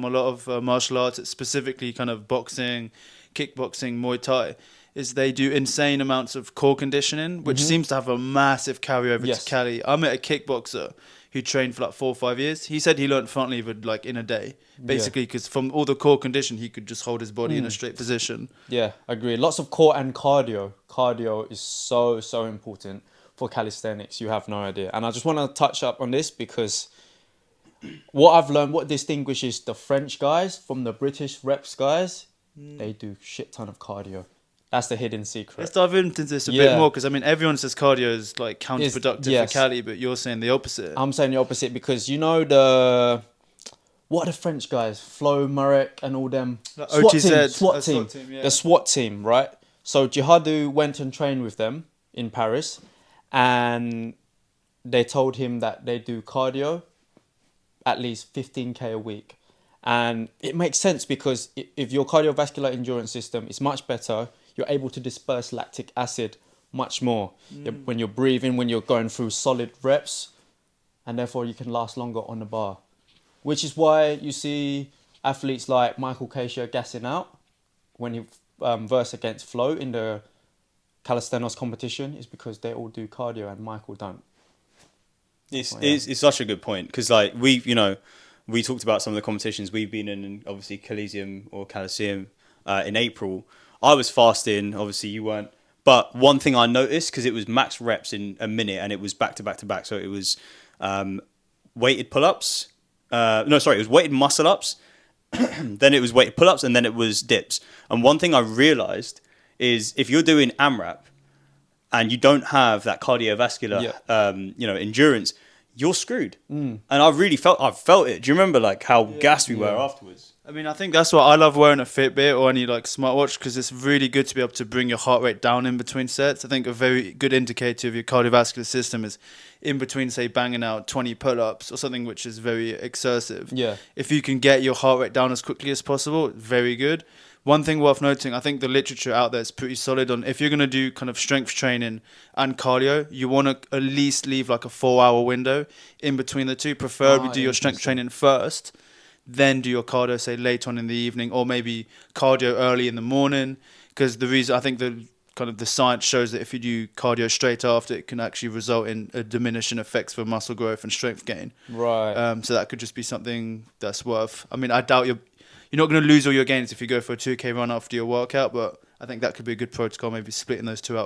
a lot of martial arts, specifically kind of boxing, kickboxing, Muay Thai, is they do insane amounts of core conditioning, which seems to have a massive carryover to Yes. Cali. I met a kickboxer who trained for like 4 or 5 years. He said he learned front lever like in a day, basically, because from all the core condition, he could just hold his body in a straight position. Yeah, I agree. Lots of core and cardio. Cardio is so important for calisthenics. You have no idea. And I just want to touch up on this because what I've learned, what distinguishes the French guys from the British reps guys, they do shit ton of cardio. That's the hidden secret. Let's dive into this a bit more, because I mean, everyone says cardio is like counterproductive for Cali, but you're saying the opposite. I'm saying the opposite because you know what are the French guys? Flo, Marek and all them. Like SWAT team. Yeah. The SWAT team, right? So Jihadu went and trained with them in Paris and they told him that they do cardio at least 15k a week. And it makes sense because if your cardiovascular endurance system is much better, you're able to disperse lactic acid much more when you're breathing, when you're going through solid reps, and therefore you can last longer on the bar. Which is why you see athletes like Michael Keisha gassing out when he versed against Flo in the calisthenics competition, is because they all do cardio and Michael don't. It's such a good point because like we talked about some of the competitions we've been in, and obviously Coliseum or Coliseum in April. I was fasting, obviously you weren't. But one thing I noticed, because it was max reps in a minute and it was back to back to back. So it was weighted pull-ups. It was weighted muscle-ups. Then it was weighted pull-ups and then it was dips. And one thing I realised is if you're doing AMRAP and you don't have that cardiovascular endurance, you're screwed. And I felt it. Do you remember like how gassed we were afterwards? I mean, I think that's why I love wearing a Fitbit or any like smartwatch, because it's really good to be able to bring your heart rate down in between sets. I think a very good indicator of your cardiovascular system is in between, say, banging out 20 pull-ups or something which is very excessive. Yeah. If you can get your heart rate down as quickly as possible, very good. One thing worth noting, I think the literature out there is pretty solid on if you're going to do kind of strength training and cardio, you want to at least leave like a 4-hour window in between the two. Preferably do your strength training first, then do your cardio, say, late on in the evening, or maybe cardio early in the morning. Because the reason, I think the science shows that if you do cardio straight after, it can actually result in a diminishing effects for muscle growth and strength gain. Right. So that could just be something that's worth. I mean, I doubt you're not going to lose all your gains if you go for a 2K run after your workout, but I think that could be a good protocol, maybe splitting those two out